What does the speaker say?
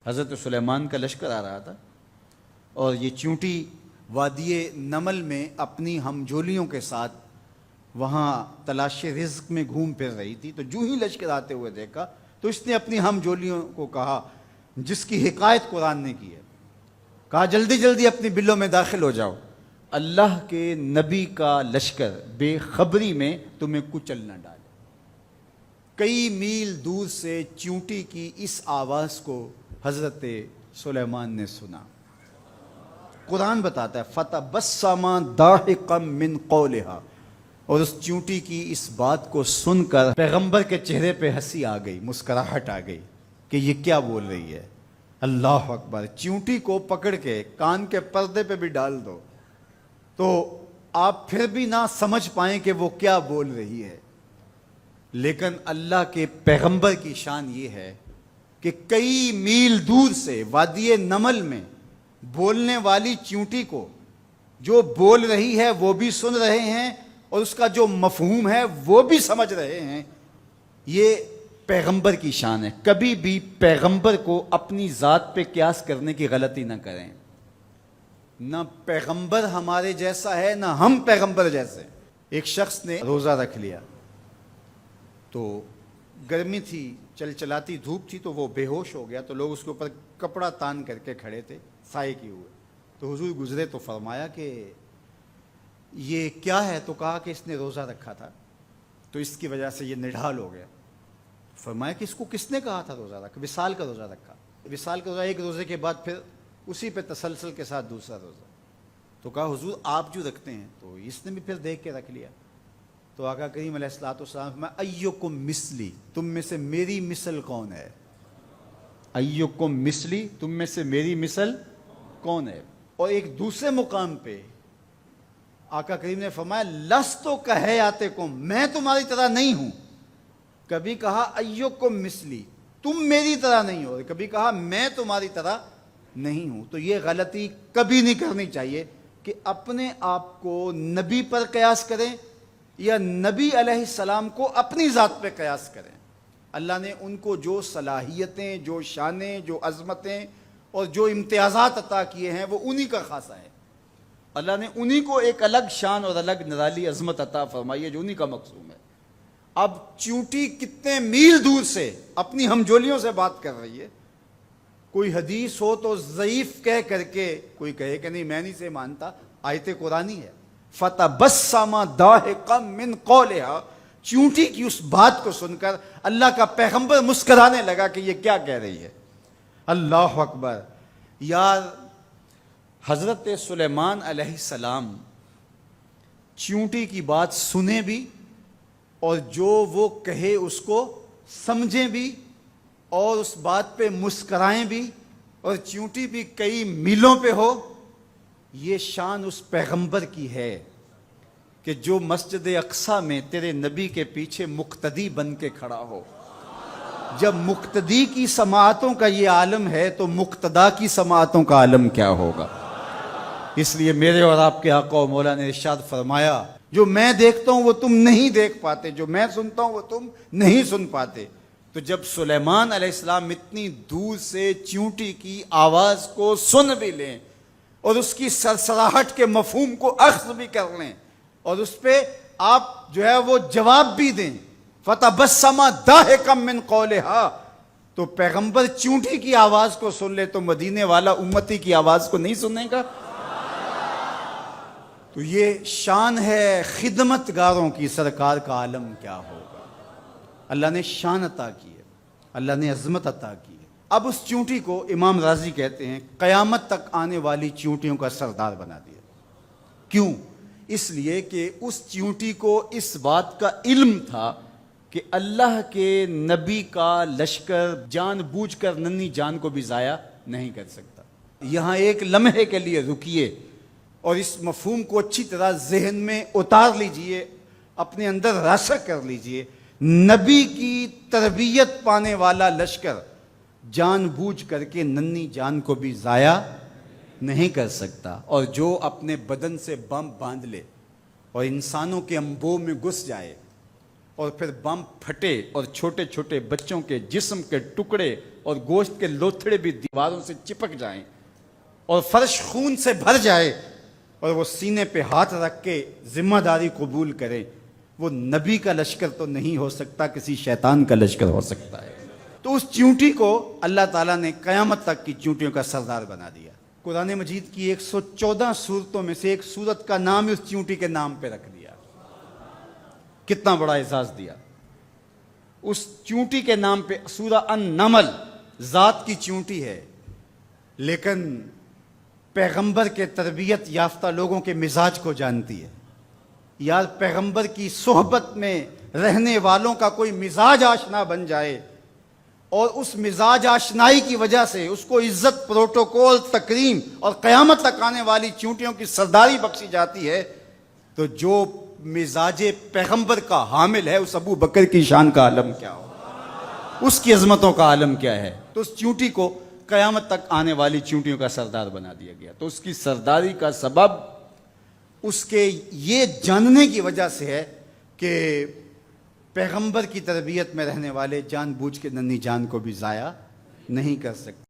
حضرت سلیمان کا لشکر آ رہا تھا اور یہ چیونٹی وادی نمل میں اپنی ہمجولیوں کے ساتھ وہاں تلاش رزق میں گھوم پھر رہی تھی. تو جو ہی لشکر آتے ہوئے دیکھا تو اس نے اپنی ہمجولیوں کو کہا، جس کی حکایت قرآن نے کی ہے، کہا جلدی جلدی اپنی بلوں میں داخل ہو جاؤ، اللہ کے نبی کا لشکر بے خبری میں تمہیں کچل نہ ڈالے. کئی میل دور سے چیونٹی کی اس آواز کو حضرت سلیمان نے سنا. قرآن بتاتا ہے فَتَبَسَّمَ ضَاحِكًا مِّن قَوْلِهَا، اور اس چیونٹی کی اس بات کو سن کر پیغمبر کے چہرے پہ ہنسی آ گئی، مسکراہٹ آ گئی کہ یہ کیا بول رہی ہے. اللہ اکبر. چیونٹی کو پکڑ کے کان کے پردے پہ بھی ڈال دو تو آپ پھر بھی نہ سمجھ پائیں کہ وہ کیا بول رہی ہے. لیکن اللہ کے پیغمبر کی شان یہ ہے کہ کئی میل دور سے وادی نمل میں بولنے والی چیونٹی کو جو بول رہی ہے وہ بھی سن رہے ہیں اور اس کا جو مفہوم ہے وہ بھی سمجھ رہے ہیں. یہ پیغمبر کی شان ہے. کبھی بھی پیغمبر کو اپنی ذات پہ قیاس کرنے کی غلطی نہ کریں. نہ پیغمبر ہمارے جیسا ہے نہ ہم پیغمبر جیسے. ایک شخص نے روزہ رکھ لیا تو گرمی تھی، چلچلاتی دھوپ تھی، تو وہ بے ہوش ہو گیا. تو لوگ اس کے اوپر کپڑا تان کر کے کھڑے تھے سائے کیے ہوئے. تو حضور گزرے تو فرمایا کہ یہ کیا ہے؟ تو کہا کہ اس نے روزہ رکھا تھا تو اس کی وجہ سے یہ نڈھال ہو گیا. فرمایا کہ اس کو کس نے کہا تھا روزہ رکھا؟ وصال کا روزہ رکھا. وصال کا روزہ ایک روزے کے بعد پھر اسی پہ تسلسل کے ساتھ دوسرا روزہ. تو کہا حضور آپ جو رکھتے ہیں. تو اس نے بھی پھر دیکھ کے رکھ لیا. تو آقا کریم علیہ الصلوۃ والسلام فرمایا ایکم مثلی، تم میں سے میری مثل کون ہے؟ ایکم مثلی، تم میں سے میری مثل کون ہے؟ اور ایک دوسرے مقام پہ آقا کریم نے فرمایا لست کہیاتکم، میں تمہاری طرح نہیں ہوں. کبھی کہا ایکم مثلی، تم میری طرح نہیں ہو، کبھی کہا میں تمہاری طرح نہیں ہوں. تو یہ غلطی کبھی نہیں کرنی چاہیے کہ اپنے آپ کو نبی پر قیاس کریں یا نبی علیہ السلام کو اپنی ذات پہ قیاس کریں. اللہ نے ان کو جو صلاحیتیں، جو شانیں، جو عظمتیں اور جو امتیازات عطا کیے ہیں وہ انہی کا خاصہ ہے. اللہ نے انہی کو ایک الگ شان اور الگ نرالی عظمت عطا فرمائی ہے جو انہی کا مقصوم ہے. اب چیونٹی کتنے میل دور سے اپنی ہمجولیوں سے بات کر رہی ہے. کوئی حدیث ہو تو ضعیف کہہ کر کے کوئی کہے کہ نہیں میں نہیں سے مانتا، آیت قرآنی ہے. فَتَبَسَّمَ ضَاحِكًا مِّن قَوْلِهَا، چیونٹی کی اس بات کو سن کر اللہ کا پیغمبر مسکرانے لگا کہ یہ کیا کہہ رہی ہے. اللہ اکبر. یار حضرت سلیمان علیہ السلام چیونٹی کی بات سنیں بھی اور جو وہ کہے اس کو سمجھیں بھی اور اس بات پہ مسکرائیں بھی اور چیونٹی بھی کئی میلوں پہ ہو. یہ شان اس پیغمبر کی ہے کہ جو مسجد اقصیٰ میں تیرے نبی کے پیچھے مقتدی بن کے کھڑا ہو. جب مقتدی کی سماعتوں کا یہ عالم ہے تو مقتدا کی سماعتوں کا عالم کیا ہوگا. اس لیے میرے اور آپ کے آقا و مولا نے ارشاد فرمایا جو میں دیکھتا ہوں وہ تم نہیں دیکھ پاتے، جو میں سنتا ہوں وہ تم نہیں سن پاتے. تو جب سلیمان علیہ السلام اتنی دور سے چیونٹی کی آواز کو سن بھی لیں اور اس کی سرسراہٹ کے مفہوم کو اخذ بھی کر لیں اور اس پہ آپ جو ہے وہ جواب بھی دیں، فَتَبَسَّمَ ضَاحِكًا مِّن قَوْلِهَا، تو پیغمبر چیونٹی کی آواز کو سن لے تو مدینے والا امتی کی آواز کو نہیں سننے گا. تو یہ شان ہے خدمت گاروں کی، سرکار کا عالم کیا ہوگا. اللہ نے شان عطا کی ہے، اللہ نے عظمت عطا کی ہے. اب اس چیونٹی کو امام راضی کہتے ہیں قیامت تک آنے والی چیونٹیوں کا سردار بنا دیا. کیوں؟ اس لیے کہ اس چیونٹی کو اس بات کا علم تھا کہ اللہ کے نبی کا لشکر جان بوجھ کر ننھی جان کو بھی ضائع نہیں کر سکتا. یہاں ایک لمحے کے لیے رکیے اور اس مفہوم کو اچھی طرح ذہن میں اتار لیجئے، اپنے اندر راسخ کر لیجئے. نبی کی تربیت پانے والا لشکر جان بوجھ کر کے ننھی جان کو بھی ضائع نہیں کر سکتا. اور جو اپنے بدن سے بم باندھ لے اور انسانوں کے انبوہ میں گھس جائے اور پھر بم پھٹے اور چھوٹے چھوٹے بچوں کے جسم کے ٹکڑے اور گوشت کے لوتھڑے بھی دیواروں سے چپک جائیں اور فرش خون سے بھر جائے اور وہ سینے پہ ہاتھ رکھ کے ذمہ داری قبول کرے، وہ نبی کا لشکر تو نہیں ہو سکتا، کسی شیطان کا لشکر ہو سکتا ہے۔ تو اس چیونٹی کو اللہ تعالیٰ نے قیامت تک کی چیونٹیوں کا سردار بنا دیا۔ قرآن مجید کی 114 صورتوں میں سے ایک صورت کا نام اس چیونٹی کے نام پہ رکھ دیا۔ کتنا بڑا اعزاز دیا اس چیونٹی کے نام پہ۔ سورہ النمل ذات کی چیونٹی ہے، لیکن پیغمبر کے تربیت یافتہ لوگوں کے مزاج کو جانتی ہے۔ یار پیغمبر کی صحبت میں رہنے والوں کا کوئی مزاج آشنا بن جائے اور اس مزاج آشنائی کی وجہ سے اس کو عزت، پروٹوکول، تکریم اور قیامت تک آنے والی چیونٹیوں کی سرداری بخشی جاتی ہے، تو جو مزاج پیغمبر کا حامل ہے اس ابو بکر کی شان کا عالم کیا ہو، اس کی عظمتوں کا عالم کیا ہے۔ تو اس چیونٹی کو قیامت تک آنے والی چیونٹیوں کا سردار بنا دیا گیا۔ تو اس کی سرداری کا سبب اس کے یہ جاننے کی وجہ سے ہے کہ پیغمبر کی تربیت میں رہنے والے جان بوجھ کے ننھی جان کو بھی ضائع نہیں کر سکتے۔